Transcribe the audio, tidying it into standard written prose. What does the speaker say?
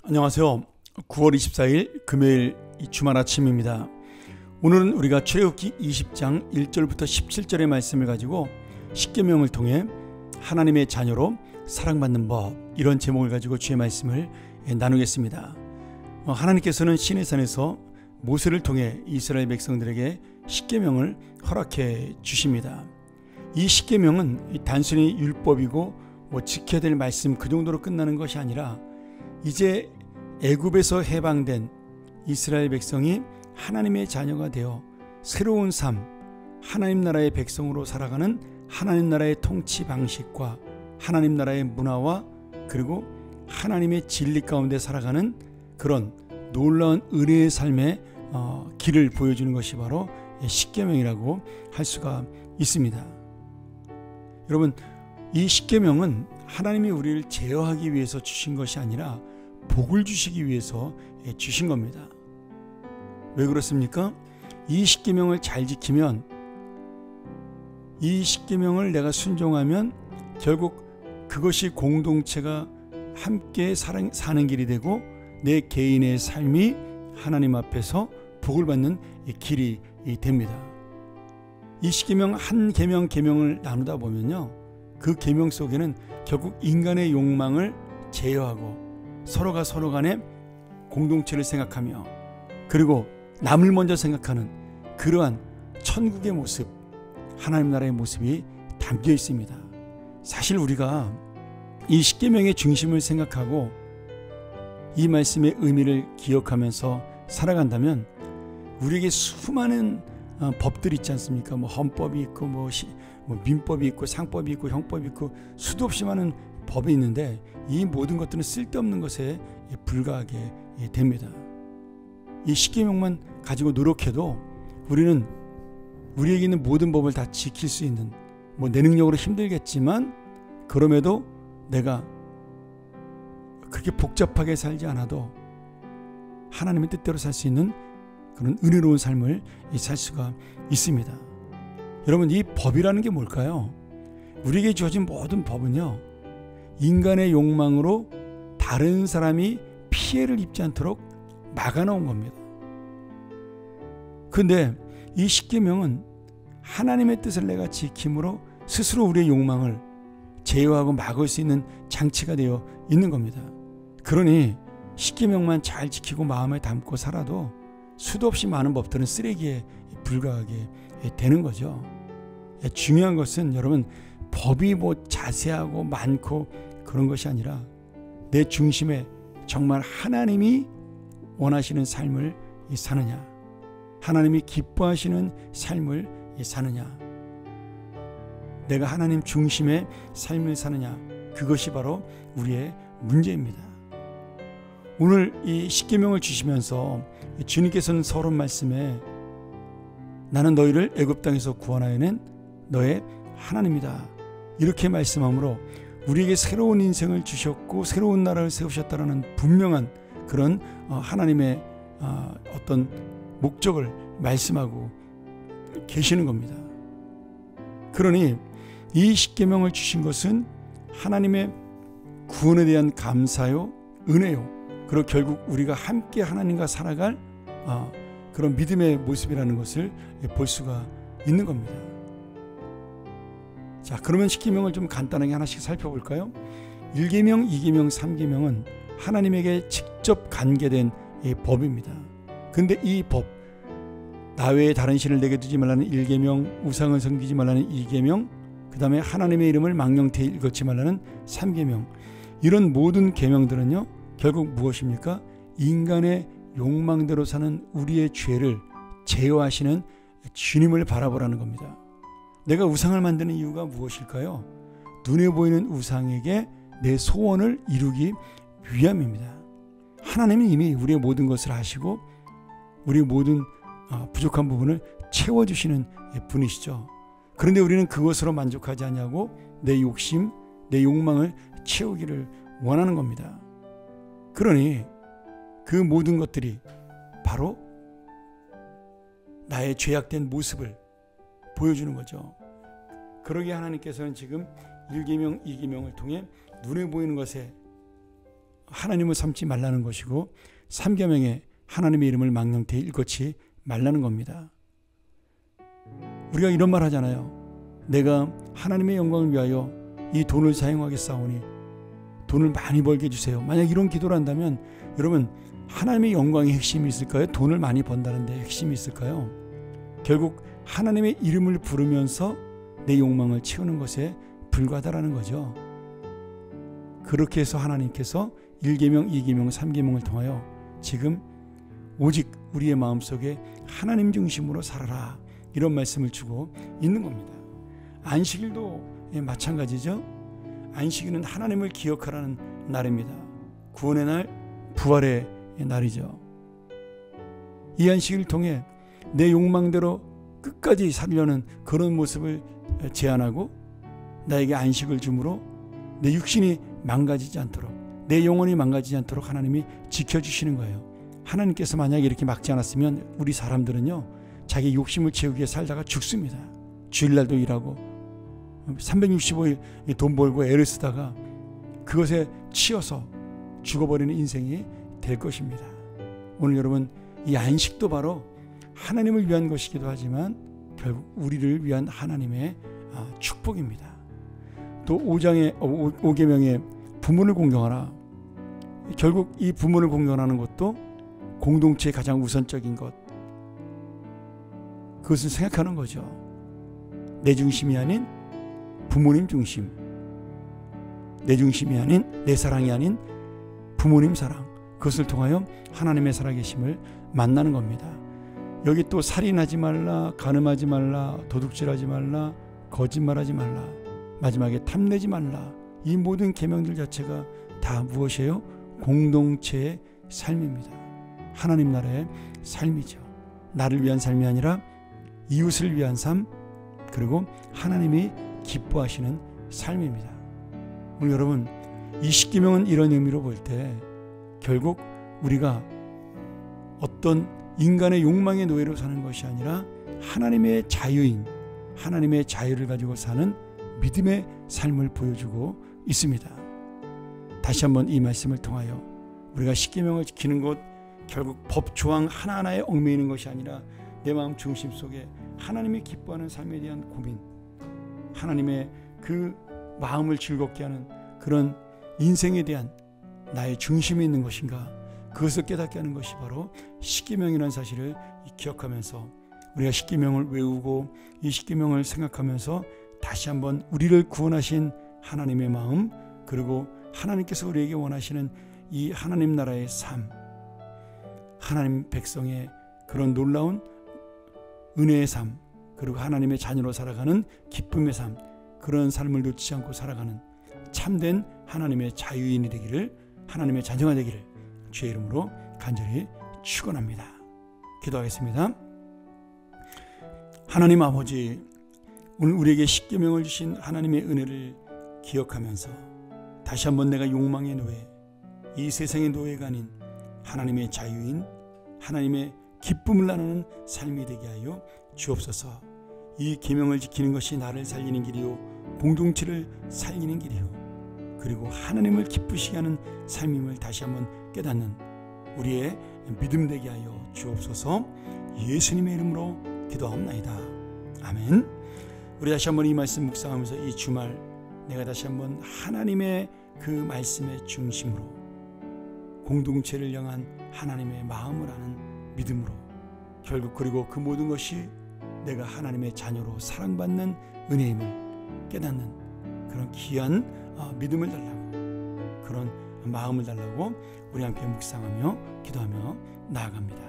안녕하세요. 9월 24일 금요일 주말 아침입니다. 오늘은 우리가 출애굽기 20장 1절부터 17절의 말씀을 가지고 십계명을 통해 하나님의 자녀로 사랑받는 법, 이런 제목을 가지고 주의 말씀을 나누겠습니다. 하나님께서는 시내산에서 모세를 통해 이스라엘 백성들에게 십계명을 허락해 주십니다. 이 십계명은 단순히 율법이고 지켜야 될 말씀 그 정도로 끝나는 것이 아니라 이제 애굽에서 해방된 이스라엘 백성이 하나님의 자녀가 되어 새로운 삶, 하나님 나라의 백성으로 살아가는 하나님 나라의 통치 방식과 하나님 나라의 문화와 그리고 하나님의 진리 가운데 살아가는 그런 놀라운 은혜의 삶의 길을 보여주는 것이 바로 십계명이라고 할 수가 있습니다. 여러분, 이 십계명은 하나님이 우리를 제어하기 위해서 주신 것이 아니라 복을 주시기 위해서 주신 겁니다. 왜 그렇습니까? 이 십계명을 잘 지키면, 이 십계명을 내가 순종하면 결국 그것이 공동체가 함께 사는 길이 되고 내 개인의 삶이 하나님 앞에서 복을 받는 길이 됩니다. 이 십계명 한 계명을 나누다 보면요, 그 계명 속에는 결국 인간의 욕망을 제어하고 서로가 서로 간에 공동체를 생각하며 그리고 남을 먼저 생각하는 그러한 천국의 모습, 하나님 나라의 모습이 담겨 있습니다. 사실 우리가 이 십계명의 중심을 생각하고 이 말씀의 의미를 기억하면서 살아간다면 우리에게 수많은 법들이 있지 않습니까? 헌법이 있고 민법이 있고 상법이 있고 형법이 있고 수도 없이 많은 법이 있는데 이 모든 것들은 쓸데없는 것에 불과하게 됩니다. 이 십계명만 가지고 노력해도 우리는 우리에게 있는 모든 법을 다 지킬 수 있는, 내 능력으로 힘들겠지만 그럼에도 내가 그렇게 복잡하게 살지 않아도 하나님의 뜻대로 살 수 있는 그런 은혜로운 삶을 살 수가 있습니다. 여러분, 이 법이라는 게 뭘까요? 우리에게 주어진 모든 법은요, 인간의 욕망으로 다른 사람이 피해를 입지 않도록 막아놓은 겁니다. 그런데 이 십계명은 하나님의 뜻을 내가 지킴으로 스스로 우리의 욕망을 제어하고 막을 수 있는 장치가 되어 있는 겁니다. 그러니 십계명만 잘 지키고 마음에 담고 살아도 수도 없이 많은 법들은 쓰레기에 불과하게 되는 거죠. 중요한 것은 여러분, 법이 자세하고 많고 그런 것이 아니라 내 중심에 정말 하나님이 원하시는 삶을 사느냐, 하나님이 기뻐하시는 삶을 사느냐, 내가 하나님 중심의 삶을 사느냐, 그것이 바로 우리의 문제입니다. 오늘 이 십계명을 주시면서 주님께서는 서론 말씀에 나는 너희를 애굽 땅에서 구원하여낸 너의 하나님이다, 이렇게 말씀함으로 우리에게 새로운 인생을 주셨고 새로운 나라를 세우셨다는 분명한 그런 하나님의 어떤 목적을 말씀하고 계시는 겁니다. 그러니 이 십계명을 주신 것은 하나님의 구원에 대한 감사요, 은혜요, 그리고 결국 우리가 함께 하나님과 살아갈 그런 믿음의 모습이라는 것을 볼 수가 있는 겁니다. 자, 그러면 십계명을 좀 간단하게 하나씩 살펴볼까요? 1계명, 2계명, 3계명은 하나님에게 직접 관계된 법입니다. 근데 이 법, 나 외에 다른 신을 내게 두지 말라는 1계명, 우상을 섬기지 말라는 2계명, 그 다음에 하나님의 이름을 망령되이 읽지 말라는 3계명, 이런 모든 계명들은요, 결국 무엇입니까? 인간의 욕망대로 사는 우리의 죄를 제어하시는 주님을 바라보라는 겁니다. 내가 우상을 만드는 이유가 무엇일까요? 눈에 보이는 우상에게 내 소원을 이루기 위함입니다. 하나님은 이미 우리의 모든 것을 아시고 우리의 모든 부족한 부분을 채워주시는 분이시죠. 그런데 우리는 그것으로 만족하지 않냐고 내 욕심, 내 욕망을 채우기를 원하는 겁니다. 그러니 그 모든 것들이 바로 나의 죄악된 모습을 보여주는 거죠. 그러기에 하나님께서는 지금 1계명, 2계명을 통해 눈에 보이는 것에 하나님을 삼지 말라는 것이고 3계명에 하나님의 이름을 망령되이 일컫지 말라는 겁니다. 우리가 이런 말 하잖아요. 내가 하나님의 영광을 위하여 이 돈을 사용하겠사오니 돈을 많이 벌게 해주세요. 만약 이런 기도를 한다면 여러분, 하나님의 영광의 핵심이 있을까요? 돈을 많이 번다는 데 핵심이 있을까요? 결국 하나님의 이름을 부르면서 내 욕망을 채우는 것에 불과하다라는 거죠. 그렇게 해서 하나님께서 1계명, 2계명, 3계명을 통하여 지금 오직 우리의 마음속에 하나님 중심으로 살아라, 이런 말씀을 주고 있는 겁니다. 안식일도 마찬가지죠. 안식일은 하나님을 기억하라는 날입니다. 구원의 날, 부활의 날이죠. 이 안식일을 통해 내 욕망대로 끝까지 살려는 그런 모습을 제안하고 나에게 안식을 주므로 내 육신이 망가지지 않도록, 내 영혼이 망가지지 않도록 하나님이 지켜주시는 거예요. 하나님께서 만약에 이렇게 막지 않았으면 우리 사람들은요, 자기 욕심을 채우기 위해 살다가 죽습니다. 주일날도 일하고 365일 돈 벌고 애를 쓰다가 그것에 치여서 죽어버리는 인생이 될 것입니다. 오늘 여러분, 이 안식도 바로 하나님을 위한 것이기도 하지만 결국 우리를 위한 하나님의 축복입니다. 또 5계명에 부모를 공경하라. 결국 이 부모를 공경하는 것도 공동체의 가장 우선적인 것, 그것을 생각하는 거죠. 내 중심이 아닌 부모님 중심, 내 중심이 아닌, 내 사랑이 아닌 부모님 사랑, 그것을 통하여 하나님의 살아계심을 만나는 겁니다. 여기 또 살인하지 말라, 간음하지 말라, 도둑질하지 말라, 거짓말하지 말라, 마지막에 탐내지 말라, 이 모든 계명들 자체가 다 무엇이에요? 공동체의 삶입니다. 하나님 나라의 삶이죠. 나를 위한 삶이 아니라 이웃을 위한 삶, 그리고 하나님이 기뻐하시는 삶입니다. 오늘 여러분, 이 10계명은 이런 의미로 볼 때 결국 우리가 어떤 인간의 욕망의 노예로 사는 것이 아니라 하나님의 자유인, 하나님의 자유를 가지고 사는 믿음의 삶을 보여주고 있습니다. 다시 한번 이 말씀을 통하여 우리가 10계명을 지키는 것, 결국 법조항 하나하나에 얽매이는 것이 아니라 내 마음 중심 속에 하나님이 기뻐하는 삶에 대한 고민, 하나님의 그 마음을 즐겁게 하는 그런 인생에 대한 나의 중심이 있는 것인가, 그것을 깨닫게 하는 것이 바로 10계명이라는 사실을 기억하면서 우리가 10계명을 외우고 이 10계명을 생각하면서 다시 한번 우리를 구원하신 하나님의 마음, 그리고 하나님께서 우리에게 원하시는 이 하나님 나라의 삶, 하나님 백성의 그런 놀라운 은혜의 삶, 그리고 하나님의 자녀로 살아가는 기쁨의 삶, 그런 삶을 놓치지 않고 살아가는 참된 하나님의 자유인이 되기를, 하나님의 자녀가 되기를 주의 이름으로 간절히 축원합니다. 기도하겠습니다. 하나님 아버지, 오늘 우리에게 10계명을 주신 하나님의 은혜를 기억하면서 다시 한번 내가 욕망의 노예, 이 세상의 노예가 아닌 하나님의 자유인, 하나님의 기쁨을 나누는 삶이 되게 하여 주옵소서. 이 계명을 지키는 것이 나를 살리는 길이요, 공동체를 살리는 길이요, 그리고 하나님을 기쁘시게 하는 삶임을 다시 한번 깨닫는 우리의 믿음 되게 하여 주옵소서. 예수님의 이름으로 기도하옵나이다. 아멘. 우리 다시 한번 이 말씀 묵상하면서 이 주말 내가 다시 한번 하나님의 그 말씀의 중심으로 공동체를 향한 하나님의 마음을 아는 믿음으로, 결국 그리고 그 모든 것이 내가 하나님의 자녀로 사랑받는 은혜임을 깨닫는 그런 귀한 믿음을 달라고, 그런 마음을 달라고 우리 함께 묵상하며 기도하며 나아갑니다.